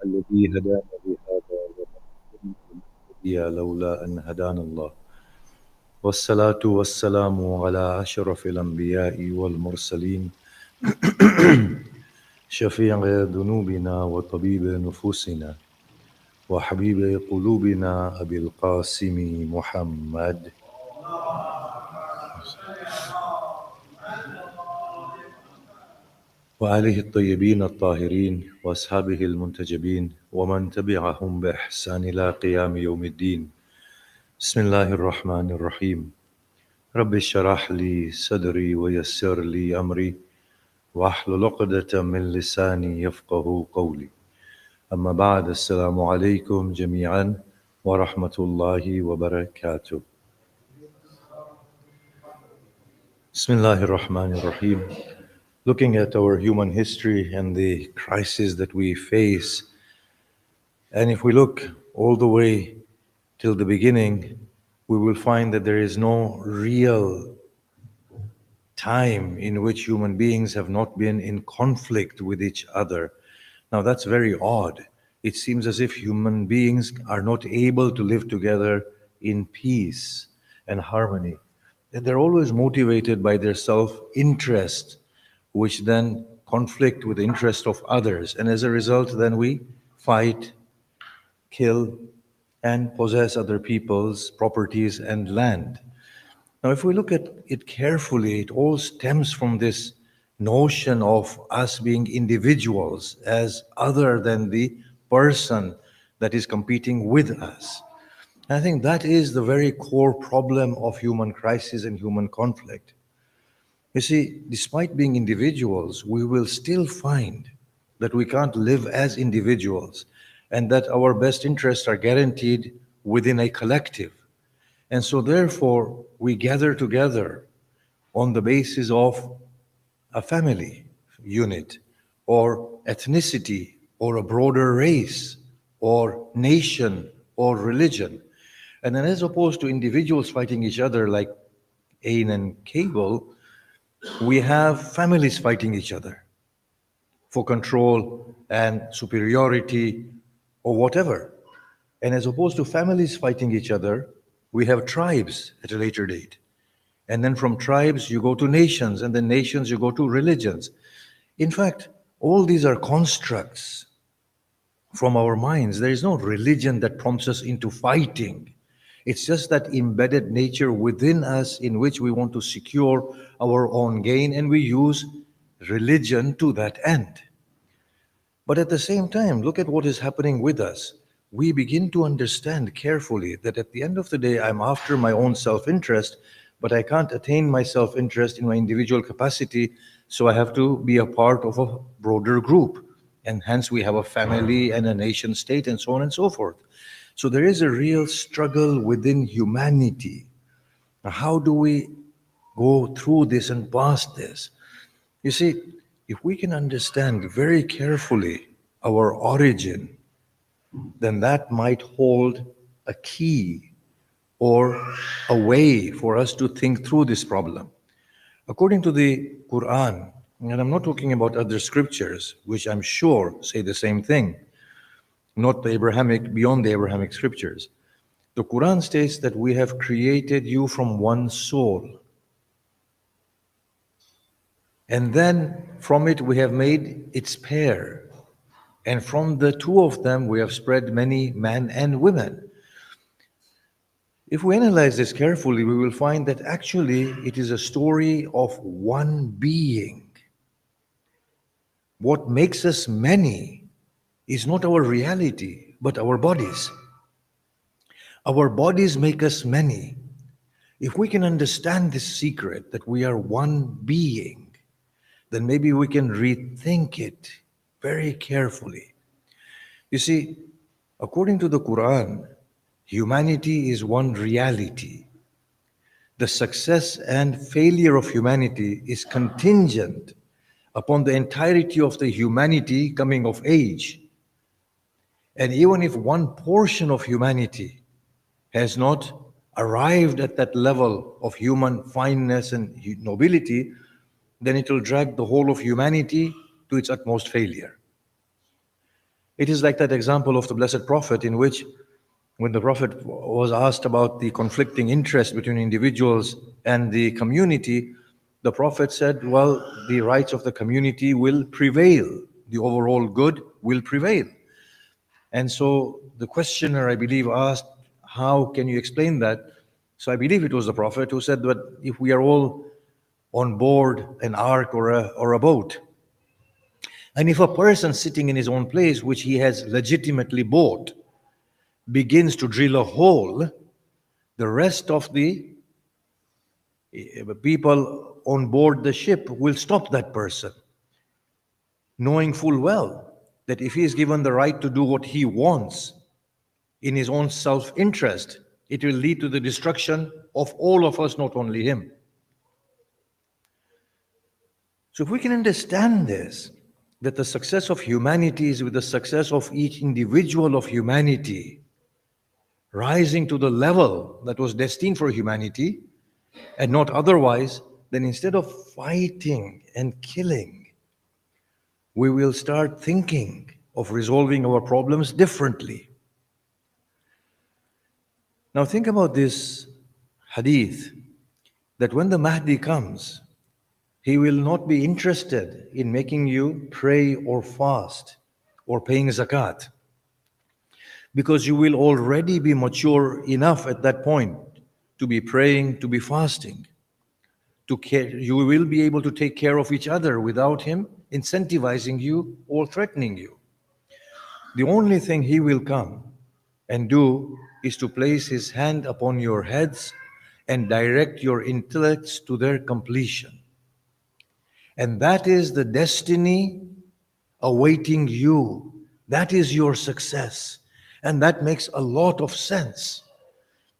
الذي هدانا لهذا وما كنا لنهتدي لولا أن هدانا الله والصلاة والسلام على أشرف الأنبياء والمرسلين شفيع ذنوبنا وطبيب نفوسنا وحبيب قلوبنا أبي القاسم محمد وآله الطيبين الطاهرين وأصحابه المنتجبين ومن تبعهم بإحسان إلى قيام يوم الدين. بسم الله الرحمن الرحيم. رب اشرح لي صدري ويسر لي أمري واحلل عقدة من لساني يفقه قولي. أما بعد، السلام عليكم جميعا ورحمة الله وبركاته. بسم الله الرحمن الرحيم. Looking at our human history and the crisis that we face, and if we look all the way till the beginning, we will find that there is no real time in which human beings have not been in conflict with each other. Now that's very odd. It seems as if human beings are not able to live together in peace and harmony. And they're always motivated by their self-interest, which then conflict with the interest of others. And as a result, then we fight, kill, and possess other people's properties and land. Now, if we look at it carefully, it all stems from this notion of us being individuals as other than the person that is competing with us. And I think that is the very core problem of human crisis and human conflict. You see, despite being individuals, we will still find that we can't live as individuals and that our best interests are guaranteed within a collective. And so therefore, we gather together on the basis of a family unit or ethnicity or a broader race or nation or religion. And then as opposed to individuals fighting each other like Cain and Abel, we have families fighting each other for control and superiority or whatever. And as opposed to families fighting each other, we have tribes at a later date. And then from tribes, you go to nations, and then nations, you go to religions. In fact, all these are constructs from our minds. There is no religion that prompts us into fighting. It's just that embedded nature within us in which we want to secure our own gain, and we use religion to that end. But at the same time, look at what is happening with us. We begin to understand carefully that at the end of the day, I'm after my own self-interest, but I can't attain my self-interest in my individual capacity, so I have to be a part of a broader group. And hence we have a family and a nation state and so on and so forth. So there is a real struggle within humanity. Now, how do we go through this and past this? You see, if we can understand very carefully our origin, then that might hold a key or a way for us to think through this problem. According to the Quran, and I'm not talking about other scriptures, which I'm sure say the same thing, not the Abrahamic, beyond the Abrahamic scriptures. The Quran states that we have created you from one soul. And then from it we have made its pair. And from the two of them we have spread many men and women. If we analyze this carefully, we will find that actually it is a story of one being. What makes us many is not our reality, but our bodies. Our bodies make us many. If we can understand this secret that we are one being, then maybe we can rethink it very carefully. You see, according to the Quran, humanity is one reality. The success and failure of humanity is contingent upon the entirety of the humanity coming of age. And even if one portion of humanity has not arrived at that level of human fineness and nobility, then it will drag the whole of humanity to its utmost failure. It is like that example of the Blessed Prophet, in which when the Prophet was asked about the conflicting interest between individuals and the community, the Prophet said, well, the rights of the community will prevail. The overall good will prevail. And so the questioner, I believe, asked, how can you explain that? So I believe it was the Prophet who said that if we are all on board an ark or a boat, and if a person sitting in his own place, which he has legitimately bought, begins to drill a hole, the rest of the people on board the ship will stop that person, knowing full well that if he is given the right to do what he wants in his own self-interest, it will lead to the destruction of all of us, not only him. So if we can understand this, that the success of humanity is with the success of each individual of humanity rising to the level that was destined for humanity and not otherwise, then instead of fighting and killing, we will start thinking of resolving our problems differently. Now think about this hadith, that when the Mahdi comes, he will not be interested in making you pray or fast or paying zakat, because you will already be mature enough at that point to be praying, to be fasting, to care. You will be able to take care of each other without him incentivizing you or threatening you. The only thing he will come and do is to place his hand upon your heads and direct your intellects to their completion. And that is the destiny awaiting you. That is your success. And that makes a lot of sense,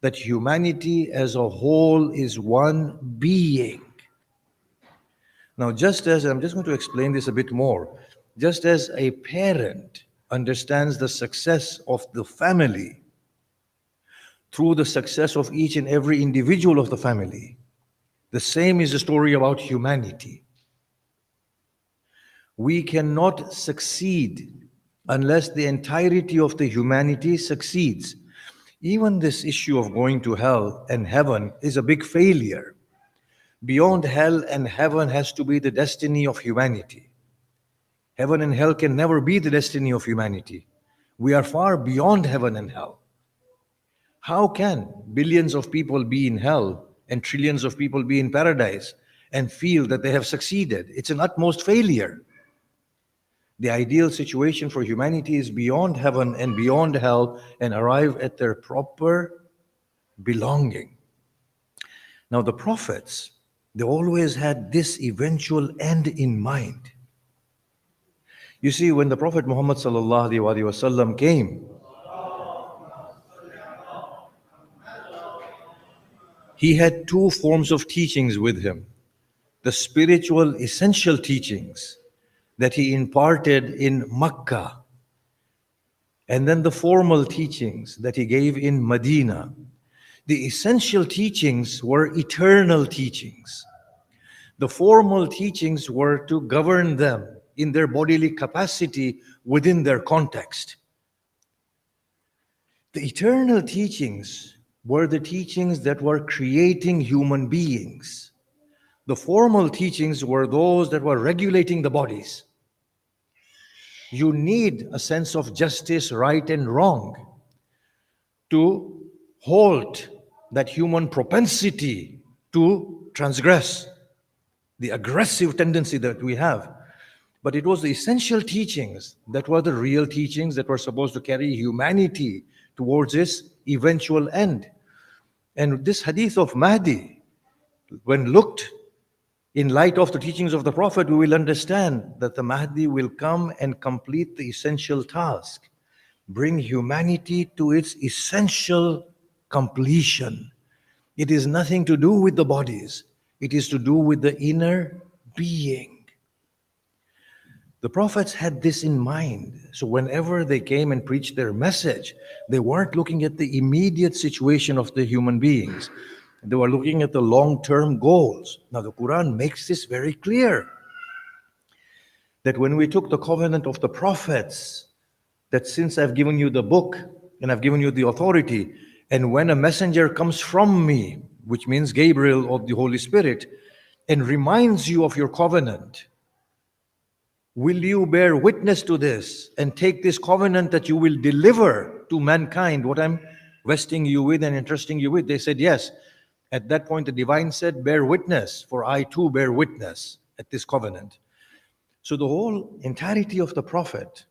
that humanity as a whole is one being. Now, just as, I'm just going to explain this a bit more, just as a parent understands the success of the family through the success of each and every individual of the family, the same is the story about humanity. We cannot succeed unless the entirety of the humanity succeeds. Even this issue of going to hell and heaven is a big failure. Beyond hell and heaven has to be the destiny of humanity. Heaven and hell can never be the destiny of humanity. We are far beyond heaven and hell. How can billions of people be in hell and trillions of people be in paradise and feel that they have succeeded? It's an utmost failure. The ideal situation for humanity is beyond heaven and beyond hell and arrive at their proper belonging. Now the prophets, they always had this eventual end in mind. You see, when the Prophet Muhammad ﷺ came, he had two forms of teachings with him. The spiritual essential teachings that he imparted in Makkah, and then the formal teachings that he gave in Medina. The essential teachings were eternal teachings. The formal teachings were to govern them in their bodily capacity within their context. The eternal teachings were the teachings that were creating human beings. The formal teachings were those that were regulating the bodies. You need a sense of justice, right and wrong, to halt that human propensity to transgress, the aggressive tendency that we have. But it was the essential teachings that were the real teachings that were supposed to carry humanity towards its eventual end. And this hadith of Mahdi, when looked in light of the teachings of the Prophet, we will understand that the Mahdi will come and complete the essential task, bring humanity to its essential completion. It is nothing to do with the bodies. It is to do with the inner being. The prophets had this in mind. So whenever they came and preached their message, they weren't looking at the immediate situation of the human beings. They were looking at the long-term goals. Now the Quran makes this very clear, that when we took the covenant of the prophets that since I've given you the book and I've given you the authority, and when a messenger comes from me, which means Gabriel or the Holy Spirit, and reminds you of your covenant, will you bear witness to this and take this covenant that you will deliver to mankind what I'm vesting you with and entrusting you with? They said, yes. At that point, the divine said, bear witness, for I too bear witness at this covenant. So the whole entirety of the prophets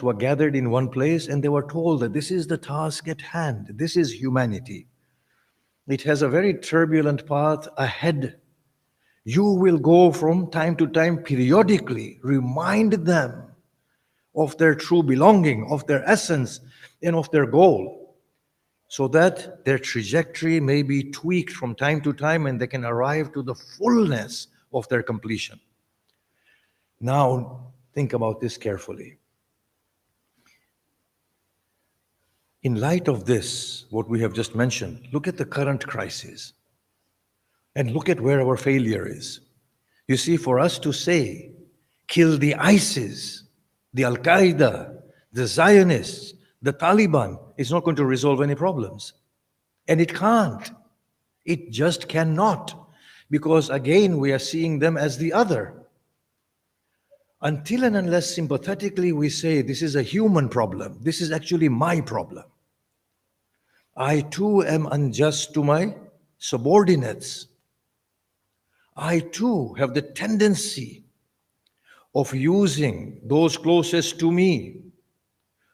were gathered in one place and they were told that this is the task at hand. This is humanity. It has a very turbulent path ahead. You will go from time to time, periodically, remind them of their true belonging, of their essence, and of their goal, so that their trajectory may be tweaked from time to time and they can arrive to the fullness of their completion. Now, think about this carefully. In light of this, what we have just mentioned, look at the current crisis and look at where our failure is. You see, for us to say, kill the ISIS, the Al-Qaeda, the Zionists, the Taliban, is not going to resolve any problems. And it can't. It just cannot. Because again, we are seeing them as the other. Until and unless sympathetically we say, this is a human problem, this is actually my problem. I too am unjust to my subordinates. I too have the tendency of using those closest to me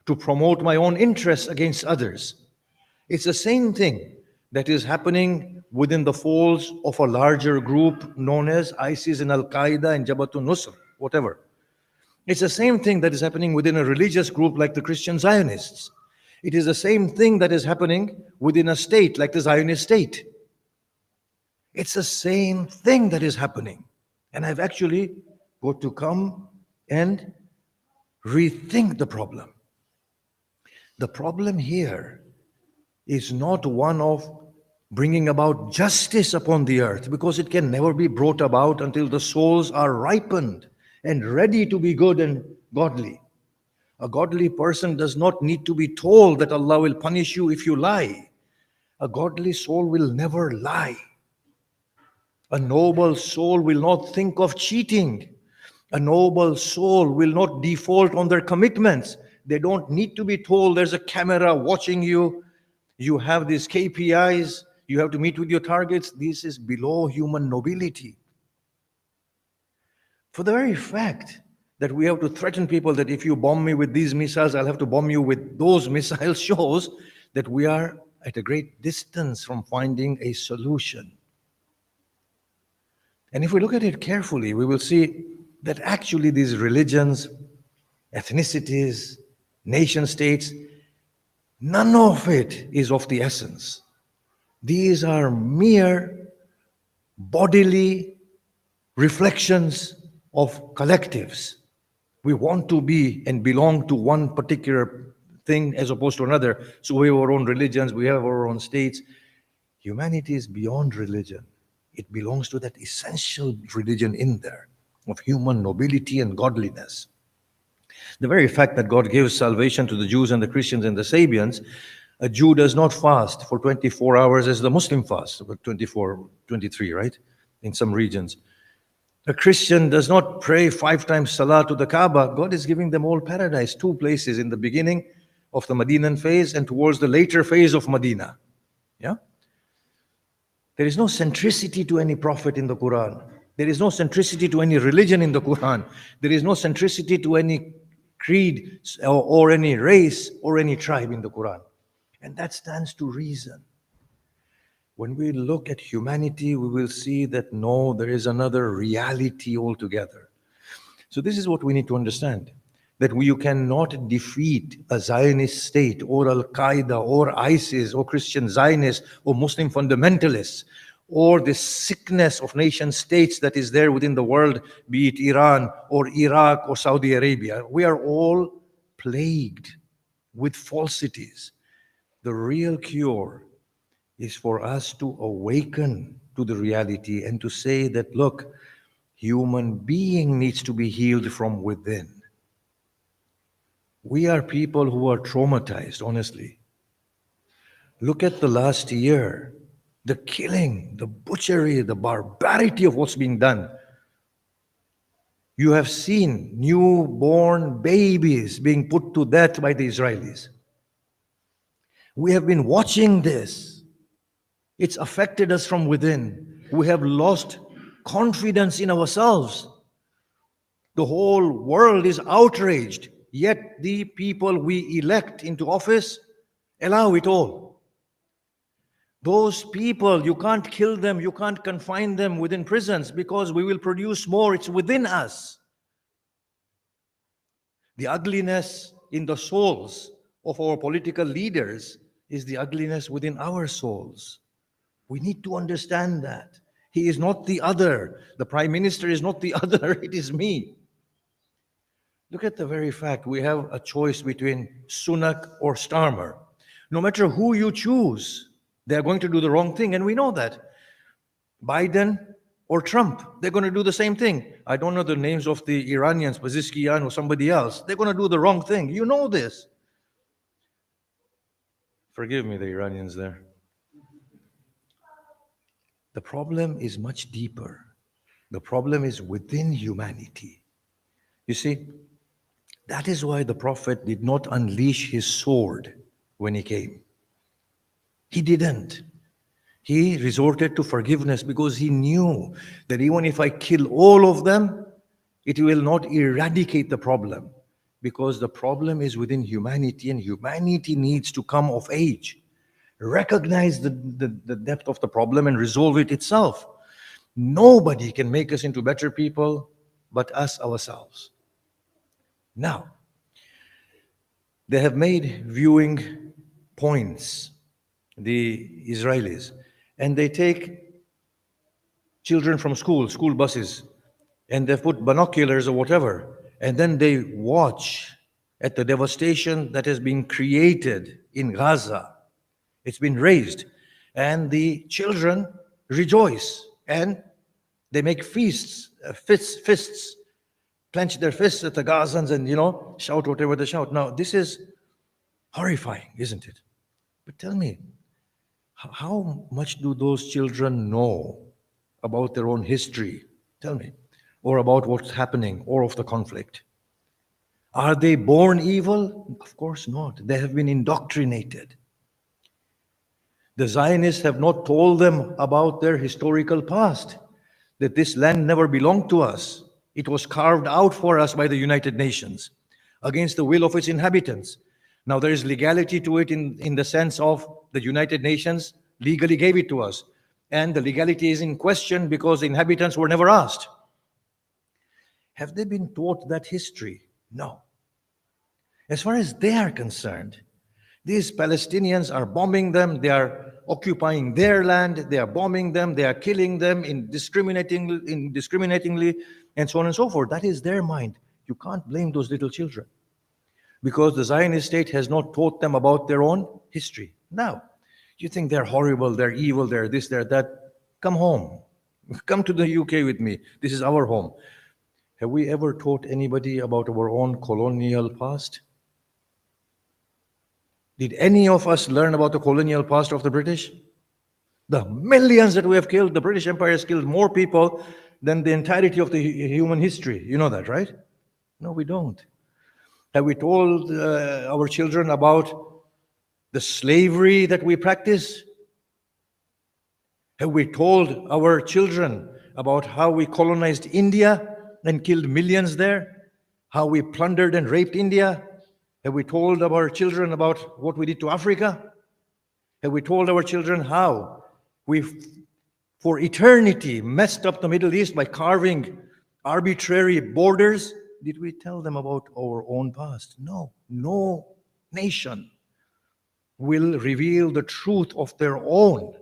to promote my own interests against others. It's the same thing that is happening within the folds of a larger group known as ISIS and Al-Qaeda and Jabhatun Nusra, whatever. It's the same thing that is happening within a religious group like the Christian Zionists. It is the same thing that is happening within a state like the Zionist state. It's the same thing that is happening. And I've actually got to come and rethink the problem. The problem here is not one of bringing about justice upon the earth, because it can never be brought about until the souls are ripened and ready to be good and godly. A godly person does not need to be told that Allah will punish you if you lie. A godly soul will never lie. A noble soul will not think of cheating. A noble soul will not default on their commitments. They don't need to be told there's a camera watching you. You have these KPIs. You have to meet with your targets. This is below human nobility. For the very fact that we have to threaten people that if you bomb me with these missiles, I'll have to bomb you with those missiles, shows that we are at a great distance from finding a solution. And if we look at it carefully, we will see that actually these religions, ethnicities, nation states, none of it is of the essence. These are mere bodily reflections of collectives. We want to be and belong to one particular thing as opposed to another. So we have our own religions, we have our own states. Humanity is beyond religion. It belongs to that essential religion in there of human nobility and godliness. The very fact that God gives salvation to the Jews and the Christians and the Sabians, a Jew does not fast for 24 hours as the Muslim fasts, about 24, 23, right? In some regions. A Christian does not pray 5 times salah to the Kaaba. God is giving them all paradise, 2 places in the beginning of the Medinan phase and towards the later phase of Medina. Yeah? There is no centricity to any prophet in the Quran. There is no centricity to any religion in the Quran. There is no centricity to any creed or any race or any tribe in the Quran. And that stands to reason. When we look at humanity, we will see that no, there is another reality altogether. So this is what we need to understand, that you cannot defeat a Zionist state or Al-Qaeda or ISIS or Christian Zionists or Muslim fundamentalists or the sickness of nation states that is there within the world, be it Iran or Iraq or Saudi Arabia. We are all plagued with falsities. The real cure is for us to awaken to the reality and to say that, look, human being needs to be healed from within. We are people who are traumatized, honestly. Look at the last year, the killing, the butchery, the barbarity of what's being done. You have seen newborn babies being put to death by the Israelis. We have been watching this. It's affected us from within. We have lost confidence in ourselves. The whole world is outraged, yet the people we elect into office allow it all. Those people, you can't kill them, you can't confine them within prisons because we will produce more. It's within us. The ugliness in the souls of our political leaders is the ugliness within our souls. We need to understand that. He is not the other. The Prime Minister is not the other. It is me. Look at the very fact we have a choice between Sunak or Starmer. No matter who you choose, they are going to do the wrong thing, and we know that. Biden or Trump, they're going to do the same thing. I don't know the names of the Iranians, Pezeshkian or somebody else. They're going to do the wrong thing. You know this. Forgive me, the Iranians there. The problem is much deeper. The problem is within humanity. You see, that is why the Prophet did not unleash his sword when he came. He didn't. He resorted to forgiveness because he knew that even if I kill all of them, it will not eradicate the problem, because the problem is within humanity, and humanity needs to come of age, recognize the depth of the problem and resolve it itself. Nobody can make us into better people but us ourselves. Now, they have made viewing points, the Israelis, and they take children from school buses, and they've put binoculars or whatever, and then they watch at the devastation that has been created in Gaza. It's been raised, and the children rejoice, and they make fists, clench their fists at the Gazans and, shout whatever they shout. Now, this is horrifying, isn't it? But tell me, how much do those children know about their own history? Tell me. Or about what's happening, or of the conflict. Are they born evil? Of course not. They have been indoctrinated. The Zionists have not told them about their historical past, that this land never belonged to us. It was carved out for us by the United Nations against the will of its inhabitants. Now, there is legality to it in the sense of the United Nations legally gave it to us. And the legality is in question because the inhabitants were never asked. Have they been taught that history? No. As far as they are concerned, these Palestinians are bombing them, they are occupying their land, they are bombing them, they are killing them indiscriminatingly, and so on and so forth. That is their mind. You can't blame those little children, because the Zionist state has not taught them about their own history. Now, you think they're horrible, they're evil, they're this, they're that. Come home. Come to the UK with me. This is our home. Have we ever taught anybody about our own colonial past? Did any of us learn about the colonial past of the British? The millions that we have killed, the British Empire has killed more people than the entirety of the human history. You know that, right? No, we don't. Have we told our children about the slavery that we practice? Have we told our children about how we colonized India and killed millions there? How we plundered and raped India? Have we told our children about what we did to Africa? Have we told our children how we, for eternity, messed up the Middle East by carving arbitrary borders? Did we tell them about our own past? No. No nation will reveal the truth of their own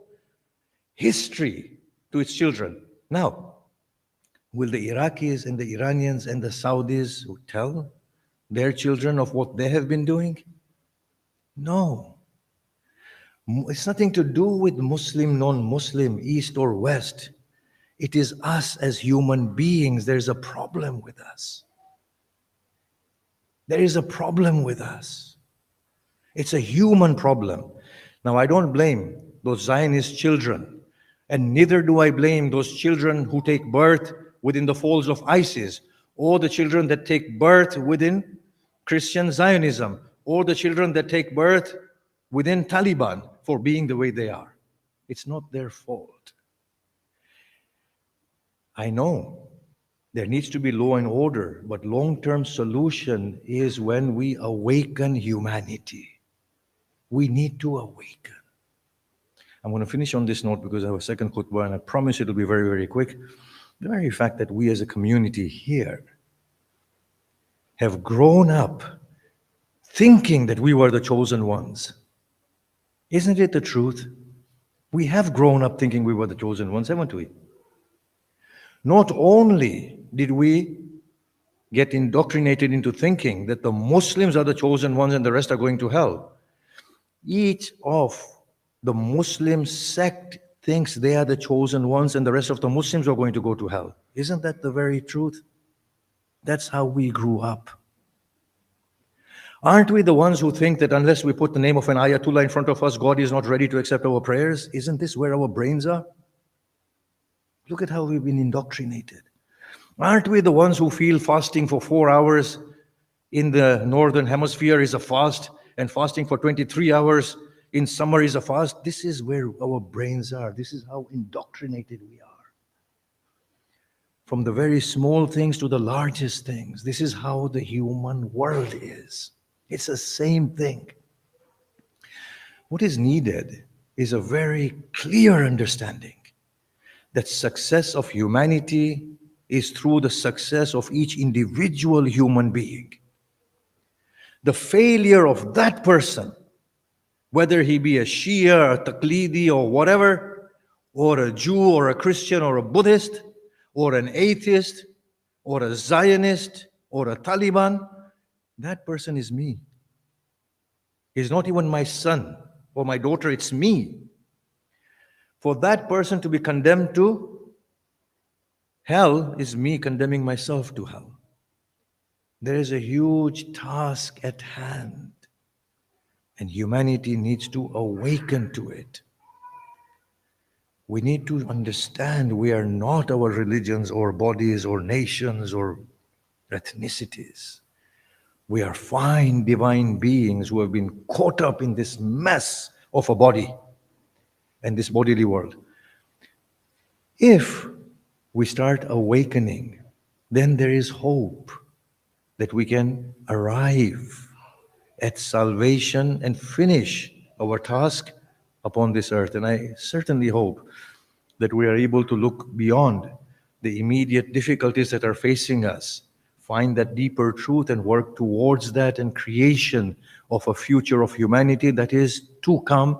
history to its children. Now, will the Iraqis and the Iranians and the Saudis tell their children of what they have been doing? No. It's nothing to do with Muslim, non-Muslim, East or West. It is us as human beings. There's a problem with us. There is a problem with us. It's a human problem. Now, I don't blame those Zionist children, and neither do I blame those children who take birth within the folds of ISIS, or the children that take birth within Christian Zionism, or the children that take birth within Taliban for being the way they are. It's not their fault. I know there needs to be law and order, but long-term solution is when we awaken humanity. We need to awaken. I'm going to finish on this note because I have a second khutbah, and I promise it'll be very, very quick. The very fact that we as a community here have grown up thinking that we were the chosen ones. Isn't it the truth? We have grown up thinking we were the chosen ones, haven't we? Not only did we get indoctrinated into thinking that the Muslims are the chosen ones and the rest are going to hell, each of the Muslim sect thinks they are the chosen ones and the rest of the Muslims are going to go to hell. Isn't that the very truth? That's how we grew up. Aren't we the ones who think that unless we put the name of an ayatollah in front of us, God is not ready to accept our prayers? Isn't this where our brains are? Look at how we've been indoctrinated. Aren't we the ones who feel fasting for 4 hours in the northern hemisphere is a fast, and fasting for 23 hours in summer is a fast? This is where our brains are. This is how indoctrinated we are. From the very small things to the largest things. This is how the human world is. It's the same thing. What is needed is a very clear understanding that success of humanity is through the success of each individual human being. The failure of that person, whether he be a Shia, a Taqlidi, or whatever, or a Jew, or a Christian, or a Buddhist, or an atheist, or a Zionist, or a Taliban, that person is me. He's not even my son or my daughter, it's me. For that person to be condemned to hell is me condemning myself to hell. There is a huge task at hand, and humanity needs to awaken to it. We need to understand we are not our religions or bodies or nations or ethnicities. We are fine divine beings who have been caught up in this mess of a body and this bodily world. If we start awakening, then there is hope that we can arrive at salvation and finish our task upon this earth. And I certainly hope that we are able to look beyond the immediate difficulties that are facing us, find that deeper truth and work towards that and creation of a future of humanity that is to come,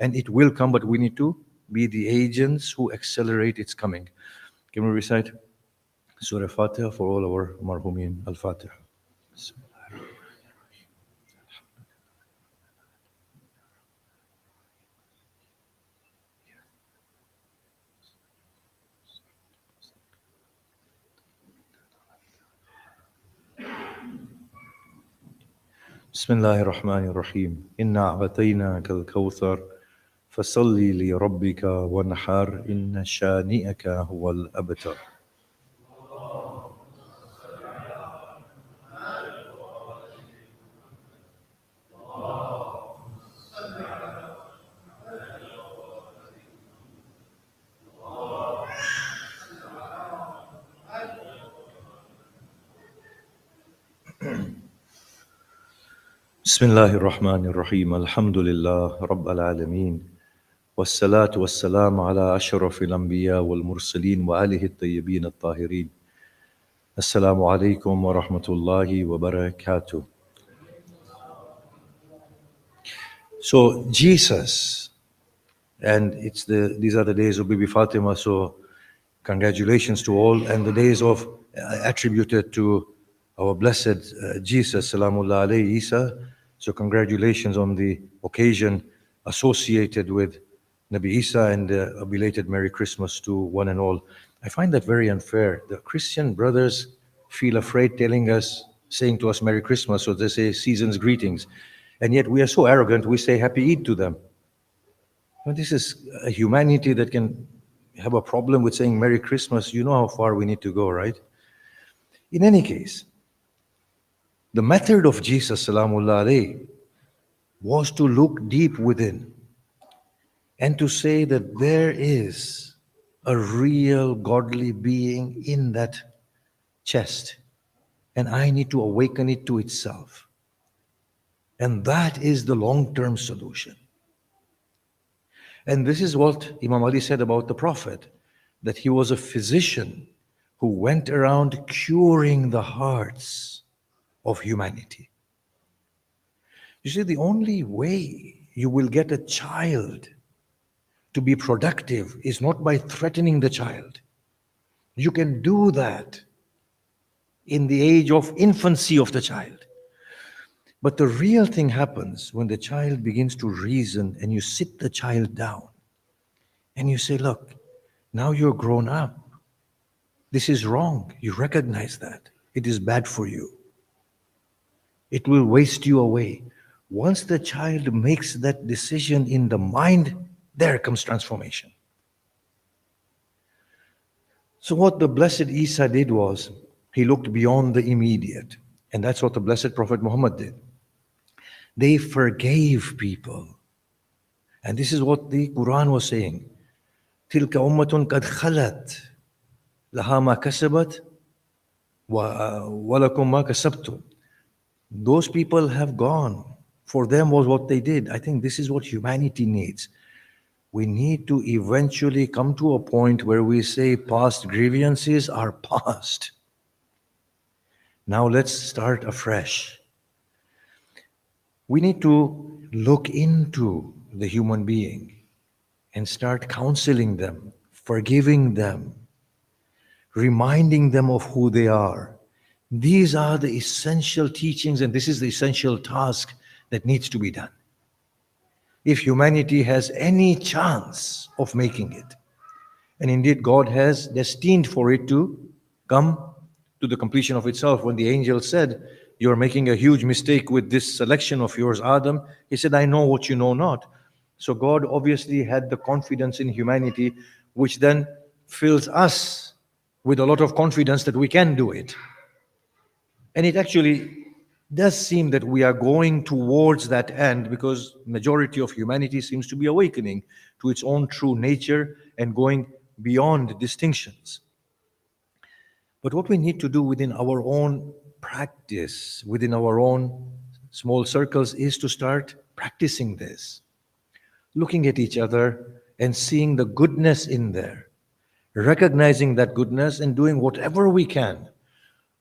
and it will come, but we need to be the agents who accelerate its coming. Can we recite Surah Fatiha for all our marhumin? Al-Fatiha. بسم الله الرحمن الرحيم إنا أعطيناك الكوثر فصل لربك وانحر إن شانئك هو الأبتر. بسم الله الرحمن الرحيم الحمد لله رب العالمين والصلاة والسلام على أشرف الأنبياء والمرسلين وآله الطيبين الطاهرين. Assalamu alaikum wa rahmatullahi wa barakatuh. So Jesus, and these are the days of Bibi Fatima, so congratulations to all, and the days of attributed to our blessed Jesus, Salamullah alayhi Isa. So congratulations on the occasion associated with Nabi Isa, and a belated Merry Christmas to one and all. I find that very unfair. The Christian brothers feel afraid telling us saying to us Merry Christmas, or they say season's greetings. And yet we are so arrogant, we say Happy Eid to them. But this is a humanity that can have a problem with saying Merry Christmas. You know how far we need to go, right? In any case, the method of Jesus, salamullah alayhi, was to look deep within and to say that there is a real godly being in that chest, and I need to awaken it to itself. And that is the long-term solution. And this is what Imam Ali said about the Prophet, that he was a physician who went around curing the hearts of humanity. You see, the only way you will get a child to be productive is not by threatening the child. You can do that in the age of infancy of the child. But the real thing happens when the child begins to reason and you sit the child down and you say, look, now you're grown up. This is wrong. You recognize that. It is bad for you. It will waste you away. Once the child makes that decision in the mind, there comes transformation. So what the Blessed Isa did was, he looked beyond the immediate. And that's what the Blessed Prophet Muhammad did. They forgave people. And this is what the Quran was saying. تِلْكَ أُمَّةٌ قَدْ خَلَتْ لَهَا مَا كَسَبَتْ وَلَكُمْ مَا كَسَبْتُمْ. Those people have gone. For them was what they did. I think this is what humanity needs. We need to eventually come to a point where we say past grievances are past. Now let's start afresh. We need to look into the human being and start counseling them, forgiving them, reminding them of who they are. These are the essential teachings, and this is the essential task that needs to be done. If humanity has any chance of making it, and indeed God has destined for it to come to the completion of itself. When the angel said, you're making a huge mistake with this selection of yours, Adam, he said, I know what you know not. So God obviously had the confidence in humanity, which then fills us with a lot of confidence that we can do it. And it actually does seem that we are going towards that end, because majority of humanity seems to be awakening to its own true nature and going beyond distinctions. But what we need to do within our own practice, within our own small circles, is to start practicing this, looking at each other and seeing the goodness in there, recognizing that goodness and doing whatever we can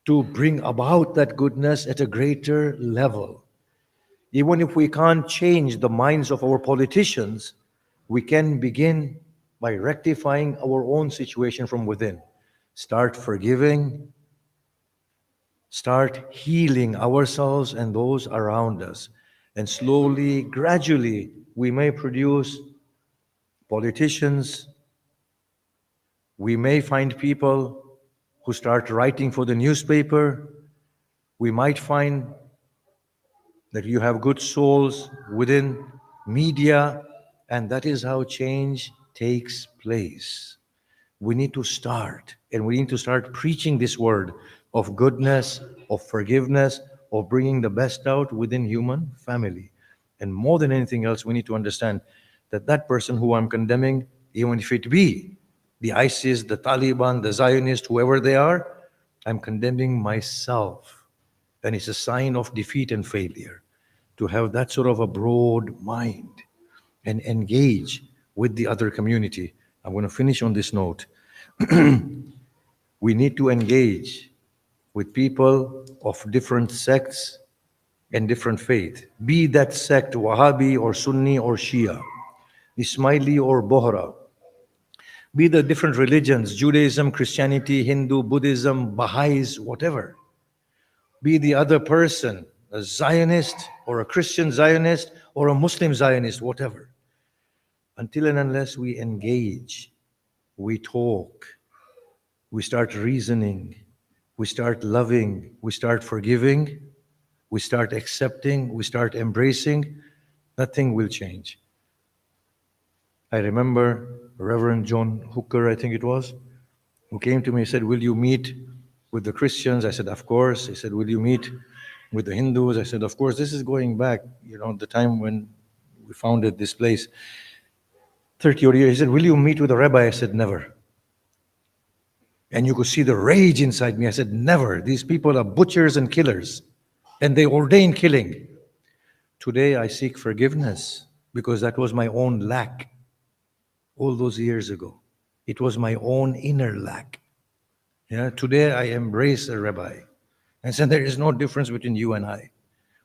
to bring about that goodness at a greater level. Even if we can't change the minds of our politicians, we can begin by rectifying our own situation from within. Start forgiving, start healing ourselves and those around us. And slowly, gradually, we may produce politicians. We may find people who start writing for the newspaper. We might find that you have good souls within media, and that is how change takes place. We need to start, and we need to start preaching this word of goodness, of forgiveness, of bringing the best out within human family. And more than anything else, we need to understand that that person who I'm condemning, even if it be the ISIS, the Taliban, the Zionist, whoever they are, I'm condemning myself. And it's a sign of defeat and failure to have that sort of a broad mind and engage with the other community. I'm going to finish on this note. We need to engage with people of different sects and different faith. Be that sect Wahhabi or Sunni or Shia, Ismaili or Bohra. Be the different religions, Judaism, Christianity, Hindu, Buddhism, Baha'is, whatever. Be the other person, a Zionist or a Christian Zionist or a Muslim Zionist, whatever. Until and unless we engage, we talk, we start reasoning, we start loving, we start forgiving, we start accepting, we start embracing, nothing will change. I remember Reverend John Hooker, I think it was, who came to me and said, "Will you meet with the Christians?" I said, "Of course." He said, "Will you meet with the Hindus?" I said, "Of course." This is going back, the time when we founded this place, 30 odd years. He said, "Will you meet with a rabbi?" I said, "Never." And you could see the rage inside me. I said, "Never. These people are butchers and killers, and they ordain killing." Today I seek forgiveness because that was my own lack all those years ago. It was my own inner lack. Yeah, today I embrace a rabbi and said there is no difference between you and I.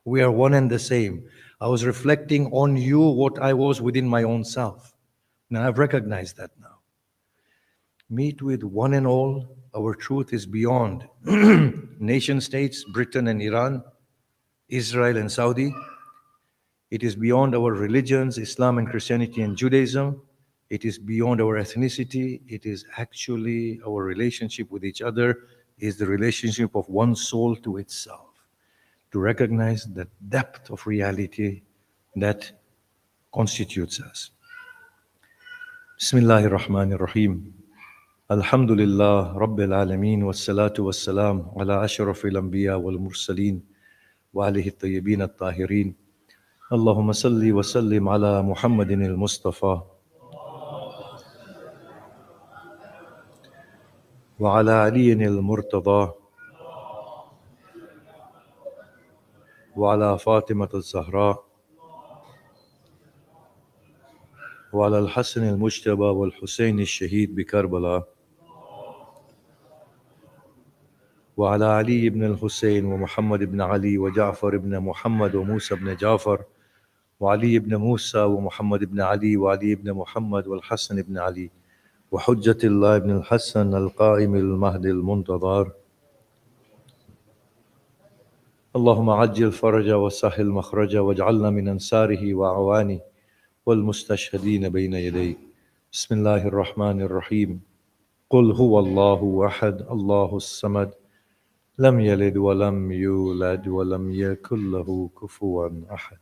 We are one and the same. I was reflecting on you what I was within my own self. Now I've recognized that now. Meet with one and all. Our truth is beyond nation states, Britain and Iran, Israel and Saudi. It is beyond our religions, Islam and Christianity and Judaism. It is beyond our ethnicity. It is actually our relationship with each other, is the relationship of one soul to itself. To recognize the depth of reality that constitutes us. Bismillahir Rahmanir Rahim. Alhamdulillah Rabbil Alameen wassalatu wassalam ala ashrafil anbiya wal mursaleen wa alihi at-tayyibin at-tahirin. Allahumma salli wa sallim ala Muhammadin al-Mustafa wa ala aliyin al-Murtada wa ala Fatimat al-Zahra wa ala al-Hasan al-Mujtaba wal Hussein al-Shahid bi Karbala وعلى علي بن الحسين ومحمد بن علي وجعفر بن محمد وموسى بن جعفر وعلي بن موسى ومحمد بن علي وعلي بن محمد والحسن بن علي وحجة الله بن الحسن القائم المهدي المنتظر. اللهم عجل فرجه وسهل مخرجه واجعلنا من أنصاره وأعوانه والمستشهدين بين يديه. بسم الله الرحمن الرحيم. قل هو الله أحد الله الصمد لم يلد ولم يولد ولم يكن له كفوا أحد.